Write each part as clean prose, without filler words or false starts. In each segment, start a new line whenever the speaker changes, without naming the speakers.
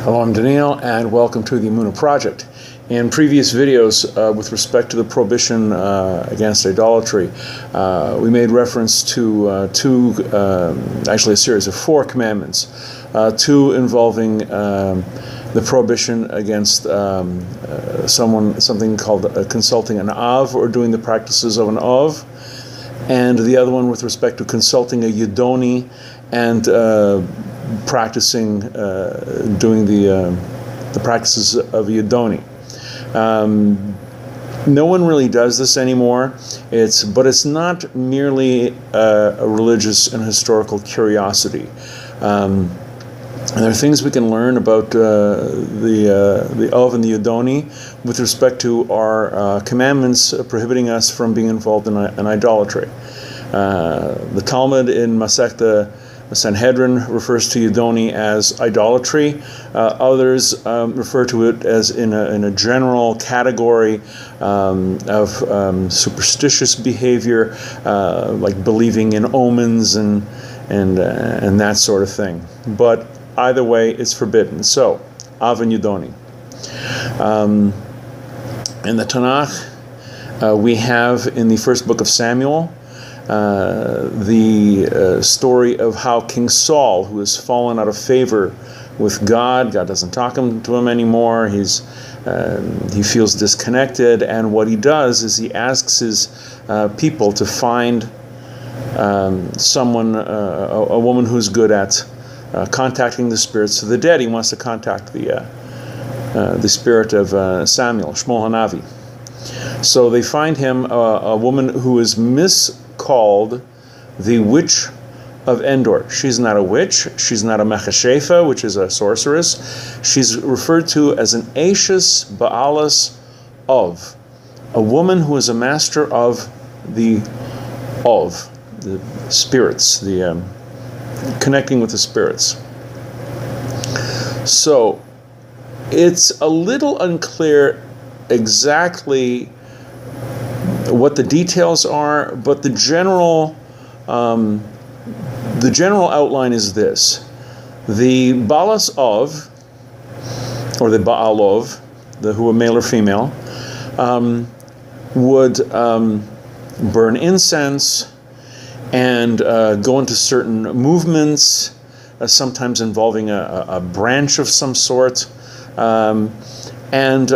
Hello, I'm Daniel, and welcome to the Emunah project. In previous videos, with respect to the prohibition against idolatry, we made reference to actually a series of 4 commandments, 2 involving the prohibition against something called consulting an Av, or doing the practices of an Av, and the other one with respect to consulting a Yidoni and practicing, doing the practices of Yidoni. No one really does this anymore. But it's not merely a religious and historical curiosity. And there are things we can learn about the Av and the Yidoni with respect to our commandments prohibiting us from being involved in idolatry. The Talmud in Masechta Sanhedrin refers to Yidoni as idolatry. Others refer to it as in a general category of superstitious behavior, like believing in omens and that sort of thing. But either way, it's forbidden. So, Av and Yidoni. In the Tanakh, we have in the first book of Samuel the story of how King Saul, who has fallen out of favor with God doesn't talk to him anymore, he feels disconnected, and what he does is he asks his people to find someone, a woman who's good at contacting the spirits of the dead. He wants to contact the spirit of Samuel, Shmuel Hanavi. So they find him a woman who is miscalled the witch of Endor. She's not a witch. She's not a mechashefa, which is a sorceress. She's referred to as an Ashes Baalis of, a woman who is a master of the spirits, the connecting with the spirits. So it's a little unclear exactly what the details are, but the general outline is this: the Baalas of, or the Baalov, who are male or female, would burn incense and go into certain movements, sometimes involving a branch of some sort, and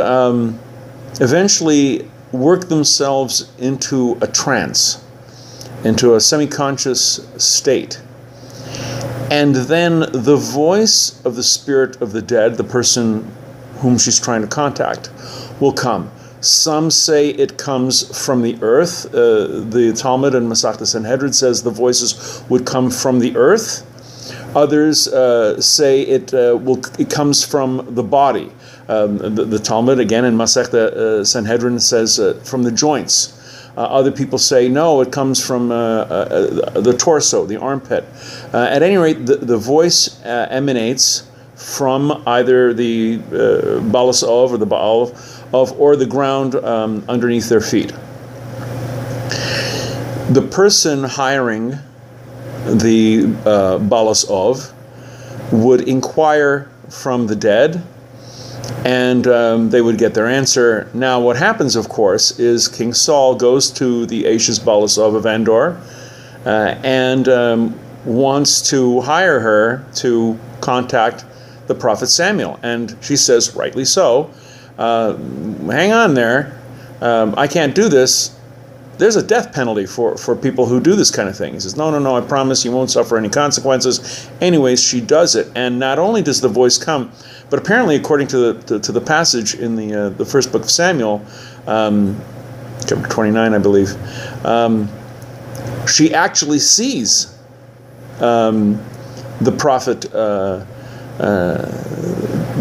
eventually work themselves into a trance, into a semi-conscious state. And then the voice of the spirit of the dead, the person whom she's trying to contact, will come. Some say it comes from the earth. The Talmud in Masechta Sanhedrin says the voices would come from the earth. Others say it comes from the body. The Talmud, again in Masechta Sanhedrin, says from the joints. Other people say, no, it comes from the torso, the armpit. At any rate, the voice emanates from either the Baalas of, or the Baal of, or the ground underneath their feet. The person hiring the Baalas of would inquire from the dead, and they would get their answer. Now, what happens, of course, is King Saul goes to the Ashes Baalas of Endor and wants to hire her to contact the prophet Samuel. And she says, rightly so, hang on there, I can't do this. There's a death penalty for people who do this kind of thing. He says, no, I promise you won't suffer any consequences. Anyways, she does it. And not only does the voice come, but apparently, according to the passage in the first book of Samuel, chapter 29, I believe, she actually sees the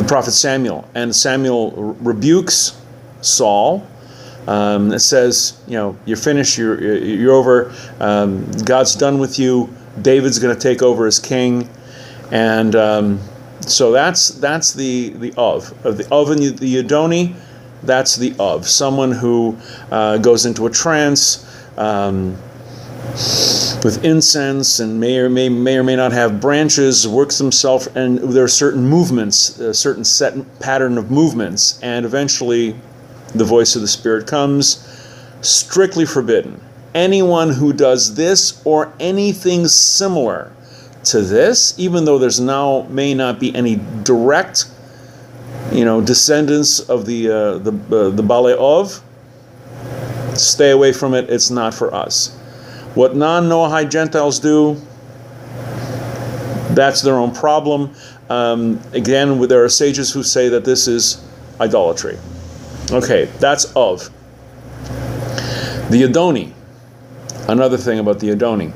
prophet Samuel, and Samuel rebukes Saul. It says, you're finished, you're over, God's done with you, David's going to take over as king, and so that's the Av. Of the Av and the Yidoni, that's the Av. Someone who goes into a trance, with incense, and may or may not have branches, works himself, and there are certain movements, a certain set pattern of movements, and eventually the voice of the Spirit comes. Strictly forbidden. Anyone who does this or anything similar to this, even though there's now may not be any direct, descendants of the Baalei Ov, stay away from it. It's not for us. What non-Noahide Gentiles do, that's their own problem. Again, there are sages who say that this is idolatry. Okay, that's Ov. The Yidoni. Another thing about the Yidoni.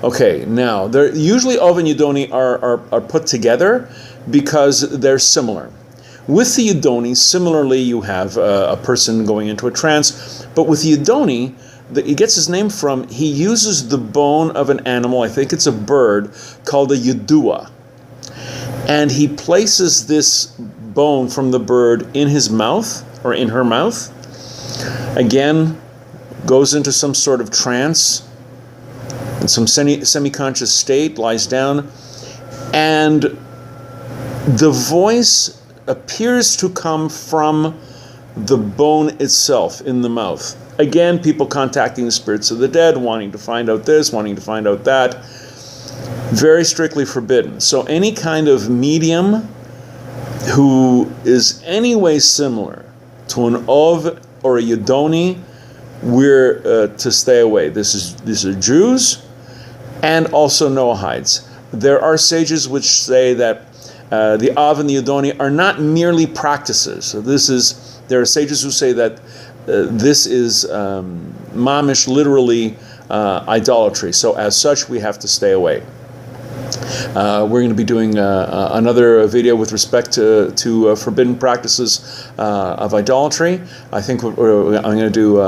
Okay, now, usually Ov and Yidoni are put together because they're similar. With the Yidoni, similarly, you have a person going into a trance, but with the Yidoni, he gets his name from, he uses the bone of an animal, I think it's a bird, called a yidua. And he places this bone from the bird in his mouth, or in her mouth. Again, goes into some sort of trance, in some semi-conscious state, lies down, and the voice appears to come from the bone itself in the mouth. Again, people contacting the spirits of the dead, wanting to find out this, wanting to find out that. Very strictly forbidden. So any kind of medium who is anyway similar to an Ov or a Yidoni, we're to stay away. These are Jews and also Noahides. There are sages which say that the Av and the Yidoni are not merely practices. So there are sages who say that this is mamish, literally idolatry. So as such, we have to stay away. We're going to be doing another video with respect to forbidden practices of idolatry. I think I'm going to do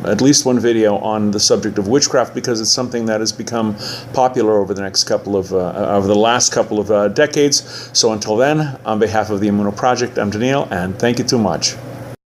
at least one video on the subject of witchcraft, because it's something that has become popular over the last couple of decades. So until then, on behalf of the Emunah Project, I'm Daniel, and thank you too much.